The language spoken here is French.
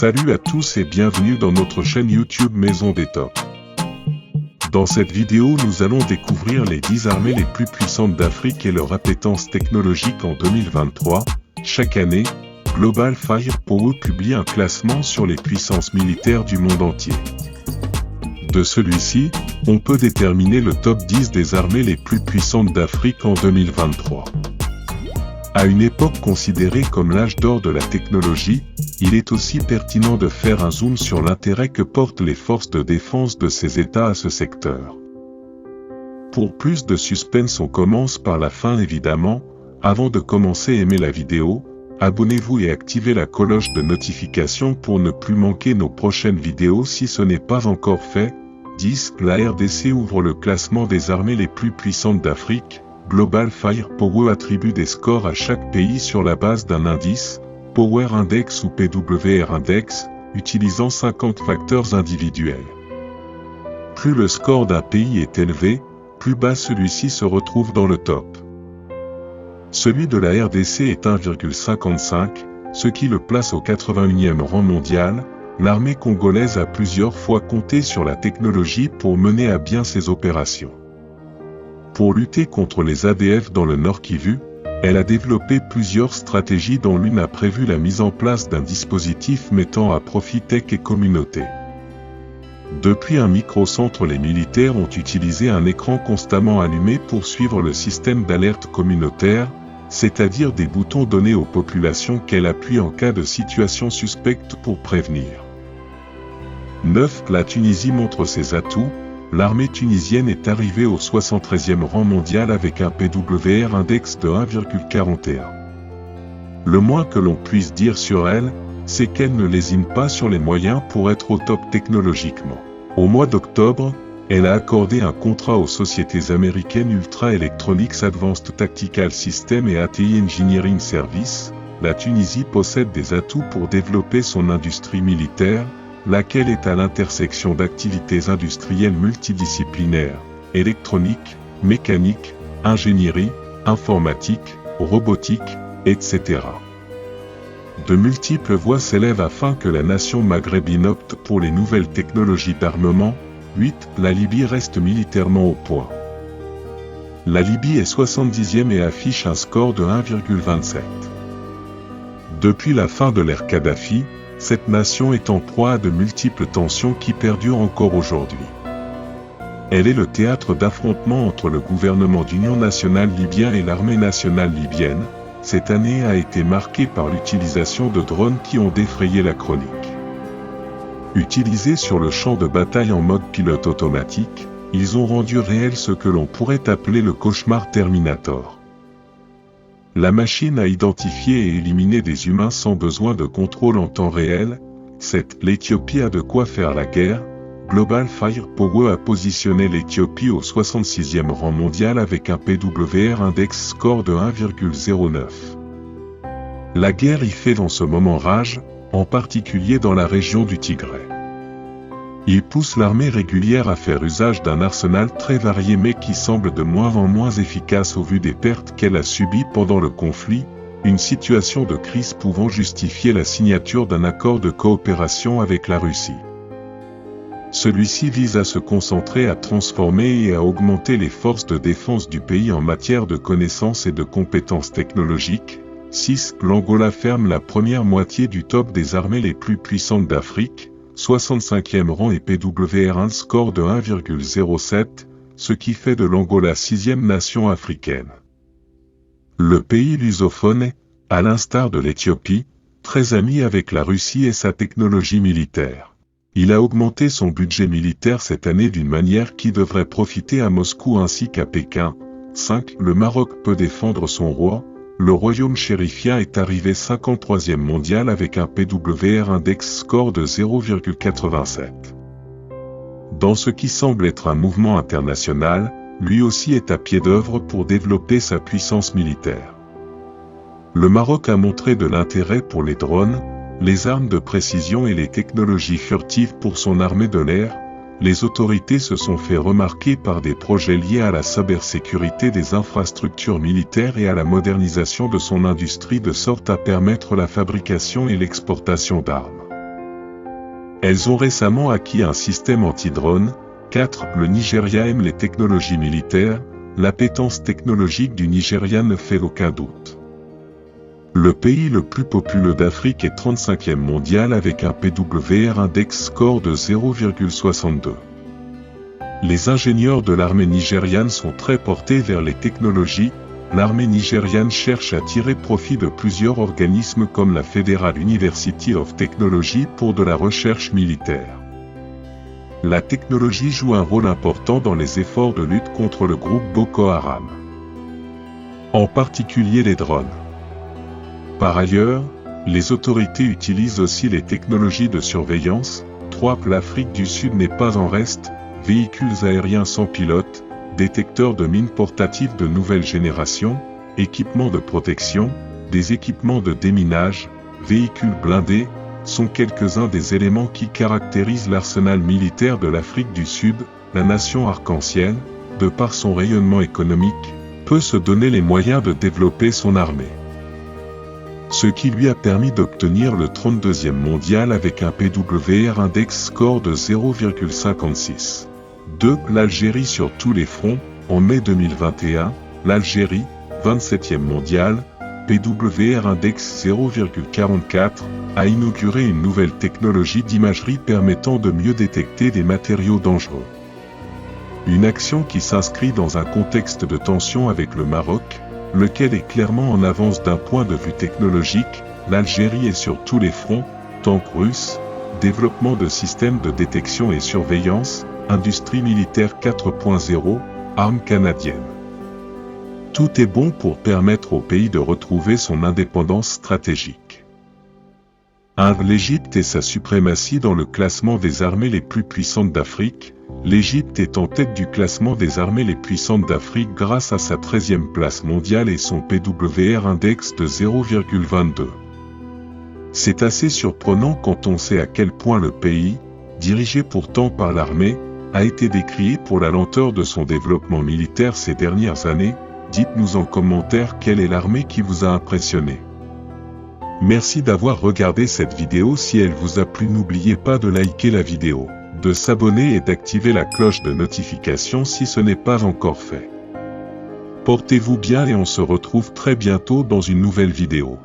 Salut à tous et bienvenue dans notre chaîne YouTube Maison des Tops. Dans cette vidéo nous allons découvrir les 10 armées les plus puissantes d'Afrique et leur appétence technologique en 2023. Chaque année, Global Firepower publie un classement sur les puissances militaires du monde entier. De celui-ci, on peut déterminer le top 10 des armées les plus puissantes d'Afrique en 2023. À une époque considérée comme l'âge d'or de la technologie, il est aussi pertinent de faire un zoom sur l'intérêt que portent les forces de défense de ces États à ce secteur. Pour plus de suspense, on commence par la fin évidemment. Avant de commencer, aimez la vidéo, abonnez-vous et activez la cloche de notification pour ne plus manquer nos prochaines vidéos si ce n'est pas encore fait. 10. La RDC ouvre le classement des armées les plus puissantes d'Afrique. Global Firepower attribue des scores à chaque pays sur la base d'un indice, Power Index ou PWR Index, utilisant 50 facteurs individuels. Plus le score d'un pays est élevé, plus bas celui-ci se retrouve dans le top. Celui de la RDC est 1,55, ce qui le place au 81e rang mondial. L'armée congolaise a plusieurs fois compté sur la technologie pour mener à bien ses opérations. Pour lutter contre les ADF dans le Nord Kivu, elle a développé plusieurs stratégies dont l'une a prévu la mise en place d'un dispositif mettant à profit tech et communauté. Depuis un microcentre, les militaires ont utilisé un écran constamment allumé pour suivre le système d'alerte communautaire, c'est-à-dire des boutons donnés aux populations qu'elle appuie en cas de situation suspecte pour prévenir. 9. La Tunisie montre ses atouts. L'armée tunisienne est arrivée au 73e rang mondial avec un PWR Index de 1,41. Le moins que l'on puisse dire sur elle, c'est qu'elle ne lésine pas sur les moyens pour être au top technologiquement. Au mois d'octobre, elle a accordé un contrat aux sociétés américaines Ultra Electronics Advanced Tactical Systems et ATI Engineering Service. La Tunisie possède des atouts pour développer son industrie militaire, laquelle est à l'intersection d'activités industrielles multidisciplinaires, électronique, mécanique, ingénierie, informatique, robotique, etc. De multiples voix s'élèvent afin que la nation maghrébine opte pour les nouvelles technologies d'armement. 8. La Libye reste militairement au point. La Libye est 70e et affiche un score de 1,27. Depuis la fin de l'ère Kadhafi, cette nation est en proie à de multiples tensions qui perdurent encore aujourd'hui. Elle est le théâtre d'affrontements entre le gouvernement d'union nationale libyen et l'armée nationale libyenne. Cette année a été marquée par l'utilisation de drones qui ont défrayé la chronique. Utilisés sur le champ de bataille en mode pilote automatique, ils ont rendu réel ce que l'on pourrait appeler le cauchemar Terminator. La machine a identifié et éliminé des humains sans besoin de contrôle en temps réel. 7. L'Éthiopie a de quoi faire la guerre. Global Firepower a positionné l'Éthiopie au 66e rang mondial avec un PWR Index score de 1,09. La guerre y fait dans ce moment rage, en particulier dans la région du Tigré. Il pousse l'armée régulière à faire usage d'un arsenal très varié mais qui semble de moins en moins efficace au vu des pertes qu'elle a subies pendant le conflit, une situation de crise pouvant justifier la signature d'un accord de coopération avec la Russie. Celui-ci vise à se concentrer à transformer et à augmenter les forces de défense du pays en matière de connaissances et de compétences technologiques. 6. L'Angola ferme la première moitié du top des armées les plus puissantes d'Afrique. 65e rang et PWR un score de 1,07, ce qui fait de l'Angola 6e nation africaine. Le pays lusophone est, à l'instar de l'Éthiopie, très ami avec la Russie et sa technologie militaire. Il a augmenté son budget militaire cette année d'une manière qui devrait profiter à Moscou ainsi qu'à Pékin. 5. Le Maroc peut défendre son roi. Le royaume chérifien est arrivé 53e mondial avec un PWR Index score de 0,87. Dans ce qui semble être un mouvement international, lui aussi est à pied d'œuvre pour développer sa puissance militaire. Le Maroc a montré de l'intérêt pour les drones, les armes de précision et les technologies furtives pour son armée de l'air. Les autorités se sont fait remarquer par des projets liés à la cybersécurité des infrastructures militaires et à la modernisation de son industrie de sorte à permettre la fabrication et l'exportation d'armes. Elles ont récemment acquis un système anti-drone. 4. Le Nigeria aime les technologies militaires. L'appétence technologique du Nigeria ne fait aucun doute. Le pays le plus populeux d'Afrique est 35e mondial avec un PWR Index score de 0,62. Les ingénieurs de l'armée nigériane sont très portés vers les technologies. L'armée nigériane cherche à tirer profit de plusieurs organismes comme la Federal University of Technology pour de la recherche militaire. La technologie joue un rôle important dans les efforts de lutte contre le groupe Boko Haram. En particulier les drones. Par ailleurs, les autorités utilisent aussi les technologies de surveillance. 3. L'Afrique du Sud n'est pas en reste. Véhicules aériens sans pilote, détecteurs de mines portatifs de nouvelle génération, équipements de protection, des équipements de déminage, véhicules blindés, sont quelques-uns des éléments qui caractérisent l'arsenal militaire de l'Afrique du Sud. La nation arc-en-ciel, de par son rayonnement économique, peut se donner les moyens de développer son armée. Ce qui lui a permis d'obtenir le 32e mondial avec un PWR Index score de 0,56. 2. L'Algérie sur tous les fronts. En mai 2021, l'Algérie, 27e mondial, PWR Index 0,44, a inauguré une nouvelle technologie d'imagerie permettant de mieux détecter des matériaux dangereux. Une action qui s'inscrit dans un contexte de tension avec le Maroc, lequel est clairement en avance d'un point de vue technologique. L'Algérie est sur tous les fronts, tanks russes, développement de systèmes de détection et surveillance, industrie militaire 4.0, armes canadiennes. Tout est bon pour permettre au pays de retrouver son indépendance stratégique. 1. L'Égypte et sa suprématie dans le classement des armées les plus puissantes d'Afrique. L'Égypte est en tête du classement des armées les puissantes d'Afrique grâce à sa 13e place mondiale et son PWR Index de 0,22. C'est assez surprenant quand on sait à quel point le pays, dirigé pourtant par l'armée, a été décrié pour la lenteur de son développement militaire ces dernières années. Dites-nous en commentaire quelle est l'armée qui vous a impressionné. Merci d'avoir regardé cette vidéo. Si elle vous a plu, n'oubliez pas de liker la vidéo, de s'abonner et d'activer la cloche de notification si ce n'est pas encore fait. Portez-vous bien et on se retrouve très bientôt dans une nouvelle vidéo.